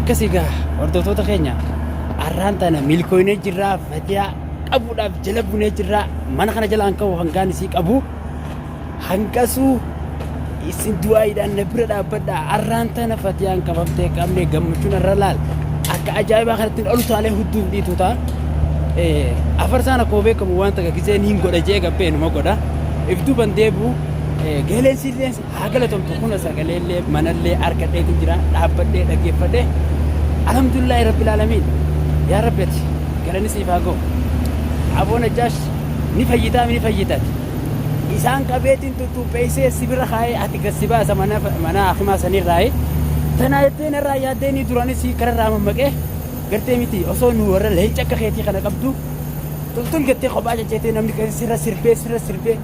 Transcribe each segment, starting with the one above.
akkasigaa hordoftoota keenya arraan tana milkooynee jirraa fatiyaa qabuudhaaf jala bunee jirraa mana kana jalaan ka'u hangaan isii qabu hanqasuu isin du'aayiidhaan na bira dhaabbadhaa arraan tana fatiyaan qabamtee qabnee gammachuun irra laal akka ajaa'ibaa kanatti olu taalee hudduuf dhiitu ta'a afarsaan akkuma beekamu waan takka gisee niin godha jee gabbee numa godha iftuu ban deebi'u geeleensi illee haa galatamtu kun sagaleellee manallee harkadheetu jira dhaabbadhee dhaggeeffadhee alhamdulillahi rabbil aalamiin yaa rabbeti galani siif haa ga'u aboon ajjaash ni fayyitaati isaan qabeetiin tuttuupheessee sibira kaayee ati gassi baasa mana hakimaa sanirraayi tanaa jetteen irraa yaaddeenii duranis kararraa mammaqee gartee miti osoo nu warra leenca akka keetii kana qabdu toltol gattee kophaa jajjeetee namni sirra sirbee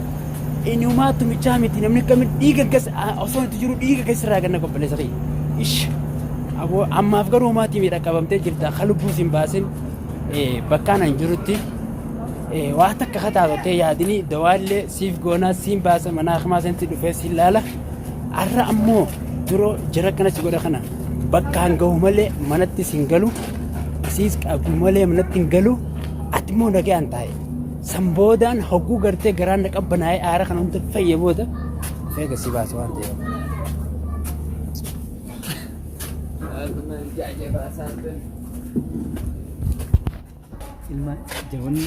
inumaa tumichaa miti namni kamit dhiiga gas osoo itti jiru dhiiga keessirraa ganna qopheessa ta'e ish aboo ammaaf garuu maatii miidha qabamtee jirta kalubbuus hin baasin bakkaan hin jirutti waa takka kataatotee yaadinii dawaallee siif goonaa siin baasa mana hakimaa sanatti dhufee siin laala arra ammoo duroo jira kana si godha kana bakkaan gahu malee manatti siin galu siis qabu malee manatti hin galu ati immoo nagaan taa'e samboodaan hogguu gartee garaan na qabbanaa'ee aara kana hunda fayye booda feega si baasa waan ta'eef. ilma jawani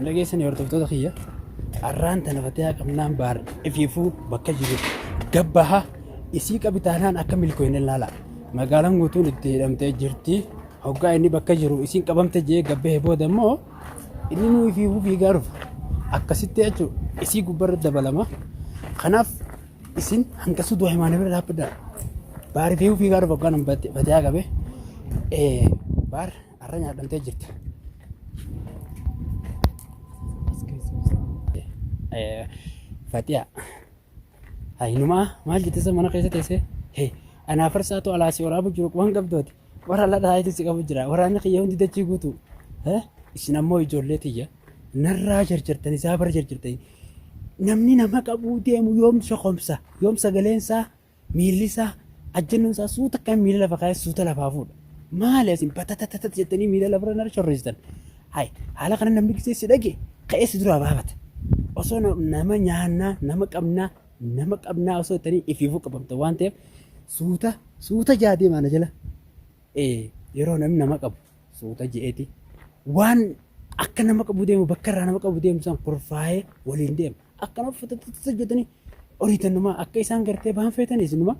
nageessanii hordoftoota kiyya arraan tana fatiyaa qabnaan baar ifiifuu bakka jiru gabbaha isii qabitaanaan akka milkooyne laala magaalaan guutuun itti hidhamtee jirti hoggaa inni bakka jiru isiin qabamte jee gabbee booda immoo inni nuu ifiifuu fiigaa dhufa akkasitti jechuun isii gubbarra dabalama kanaaf isin hanqasuu du'a himaanii bira dhaabbadha baar ifiifuu fiigaa dhufa hoggaan fatiyaa qabe baar arra nyaadhamtee jirti. Fatiyaa hayinumaa maal jettisa mana keessa teessee anaa farsaatu alaasii waraabu jiru waan qabdooti warra ladhaa si qabu jira waraanni kiyya hundi dachii guutu isin ammoo ijoollee tiyya narraa jarjartanii isaa bara jarjartanii namni nama qabuu deemu yoom shoqomsa yoom sagaleensaa miillisaa ajjannoonsaa suuta kan miila lafa kaayee suuta lafaa fuudha maali asin batatatatat jettanii miila lafa irra shorreessitan haala kana namni gisee si dhage ka'ee si duraa baafata osoo nama nyaannaa nama qabnaa osoo jettanii ifiifuu qabamta waan ta'eef suuta jaadee maana jala yeroo namni nama qabu suuta je'eeti waan akka nama qabu deemu bakka irraa nama qabu deemu isaan kurfaa'ee waliin deema akkana uffata jettanii oriitannumaa akka isaan gartee baan feetanis numa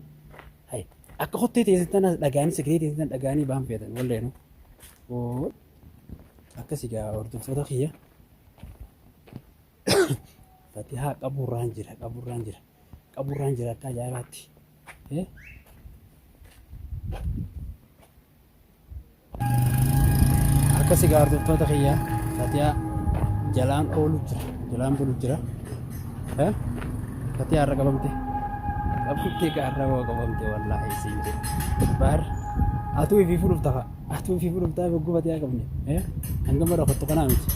akka hottee teessan tana dhagaanii sigirii teessan dhagaanii baan feetan walleenu akkasii gaa hordoftoota kiyya fatihaa qaburraan jira akka ajaa'ibaatti akkasii gaa hordoftoota kiyya fatihaa jalaan oolu jira fatihaa irra qabamte gaarra boo qabamte wallaahi isiin jedhe baar atuu ifiifuu dhuftaa bogguu fatihaa qabne hanga mara kottu kanaa miti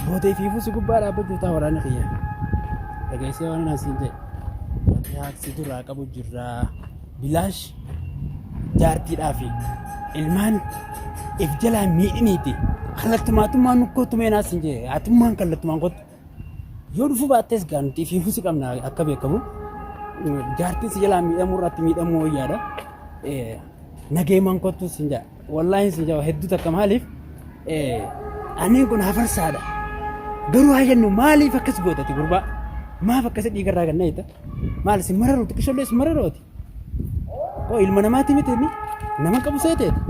booda ifiifuu si gubbaa dhaabbachuu ta'a waraanni kiyya dhageessee waan hin siin jedhe fatihaa si duraa qabu jirraa bilaash jaartiidhaa fi ilmaan if jalaa miidhiniiti kallattumaatummaan nukkootumee naas hin jedhe hatummaan kallattumaan kottu yoo dhufuu baattees gaa nuti ifiifuu si qabna akka beekamu jaartiin si jalaa miidhamuu irratti miidhamuu wayyaadha nageemaan kottuu sin jaa wallaahi sin jaa hedduu takka maaliif anneen kun hafarsaadha garuu haa jennu maaliif akkas gootati gurbaa maaf akkasi dhiigarraa ganna jetta maal si mararu xiqqishollee si mararooti ilma namaati miti inni nama qabu seeteeti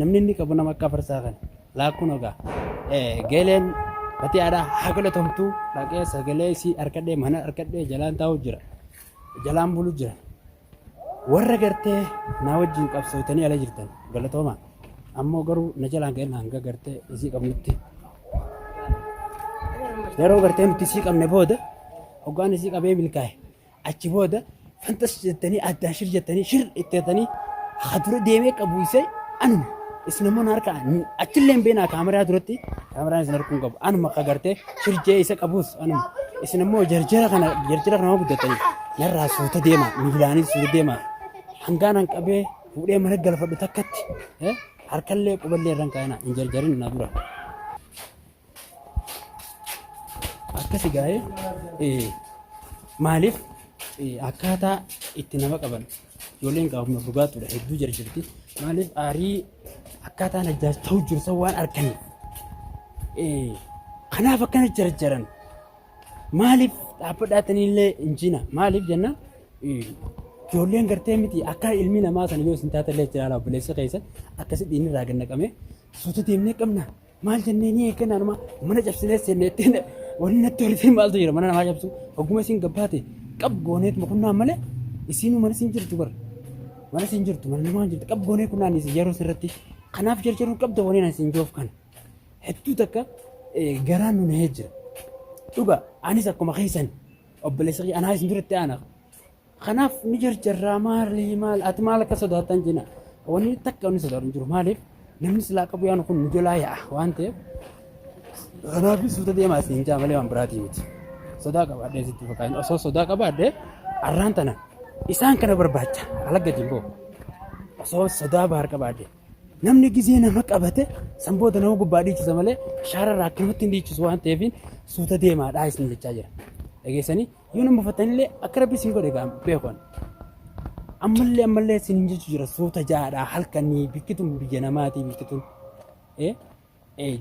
namni inni qabu nama akka hafarsaa kana laakkuun ogaa geeleen fatihaadhaa haa galatamtuu dhaqee sagalee isii harkadhee mana harkadhee jalaan taa'u jira jalaan bulu jira warra gartee naa wajjin qabsootanii ala jirtan galatooma ammoo garuu na jalaan ga'een hanga gartee isii qabnutti yeroo gartee nuti isii qabne booda hoggaan isii qabee milkaa'e achi booda fantas jettanii addaan shir jettanii shir itteetanii dura deemee qabu isee anuma isin ammoo harka achillee beenaa kaameraa duratti kaameraan isin harkuun qabu anuma akka gartee shirjee isa qabus anuma isin immoo jarjara kana guddatanii narraa suuta deema miilaanis suuta deema hangaan hanqabee fuudhee mana galfadhu takkatti harkallee quballee irraan kaa'ina hin jarjarin na dura akkasi gaa'ee maaliif akkaataa itti nama qaban ijoolleen qaafuma dhugaatudha hedduu jarjarti maaliif aarii akkaataa najjaas ta'u jiru san waan arganiif kanaaf akkana jarjaran maaliif dhaabbadhaataniillee injina maaliif jenna ijoolleen gartee miti akka ilmi namaa sana yoo isin taatellee jiraala obboleessa keessa akkasitti inni irraa gannaqame suuta deemnee qabna maal jennee ni eeggannaanuma mana cabsinee seennee ittiin wanni natti horiitii maaltu jira mana namaa cabsu hogguma isin gabbaate qab gooneet mukunnaan malee isiinuu mana isin jirtu bar mana isin jirtu mana namaa jirtu qab goonee kunnaan isin yeroo sirratti kanaaf jarjaruu qabda waniin isin joof kana hedduu takka garaan nu nahee jira dhuga anis akkuma keessan obboleessa anaa isin duratti aanaa kanaaf ni jarjarraa maal ati maal akka sodaatan jina wanni takka wanni sodaatu jiru maaliif namni silaa qabu yaanu kun nu jalaa yaa'a waan ta'eef kanaaf suuta deemaa isin jaa malee waan biraatii miti sodaa qabaadhee sitti fakkaatan osoo sodaa qabaadhee arraan tana isaan kana barbaacha alagga jimboo osoo sodaa baar qabaadhee namni gizee nama qabate sanboota nama gubbaa dhiichisa malee shaararraa akkanumatti hin dhiichisu waan ta'eef suuta deemaadhaa isin jechaa jira dhageessanii yoo nama uffatanillee akka rabbi isin godhe beekon ammallee isin hin jechuu jira suuta jaadhaa halkanii bikkituun biyya namaatii bikkituun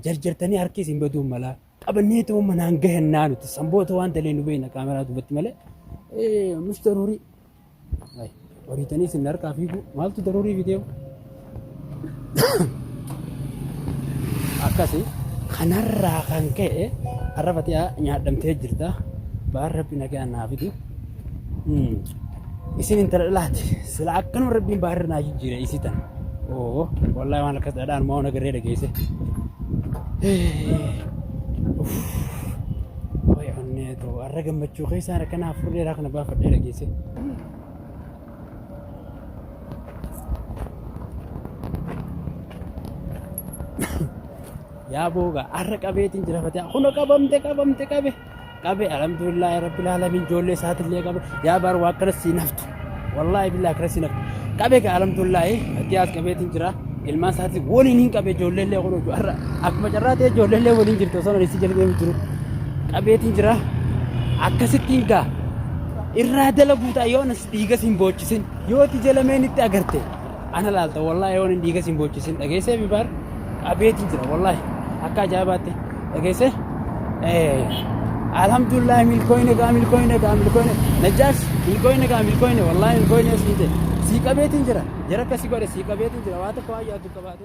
jarjartanii harki isin baduun malaa qabannee ta'uu manaan gahannaa nuti sanboota waan ta'ee nu beekna kaameraa dubbatti malee nus daruurii horiitanii isin harkaa fiigu maaltu daruurii fideewu akkasi kanarraa kan ka'e arrafatii nyaadhamtee jirta baan rabbi nagaa naa fidu isin intala dhalaati sila akkanuma rabbiin baarra naa jijjiire isitan wallahi waan akkas dhadhaan maa nagarree dhageesse way onneeto arra gammachuu keessaan akkanaaf furdeeraa kana baafadhee dhageesse yaa booga arra qabeetiin jira fatee kun qabe alhamdulillah rabbil alamin ijoollee isaatillee qabe yaa bar waa akkana si naftu wallahi billahi akkana si naftu qabe ka alhamdulillah atiyaas qabeetiin jira ilmaan isaati waliin hin qabe ijoolleellee kun arra akkuma carraatee ijoolleellee waliin jirtu osoo nisi jalqabee jiru qabeetiin jira akkasittiin gaa irraa dalaguutaa yoo nas dhiiga sin boochisin yoo itti jalameen itti agarte ana laalta wallahi yoo dhiiga sin boochisin dhageessee bibaar qabeetiin jira wallahi akka ajaa'ibaatti dhageesse alhamdulillah milkoine najaas milkoine wallahi milkoine si qabeetiin jira jara kasi godhe si qabeetiin jira waa tokko waa yaadu qabaate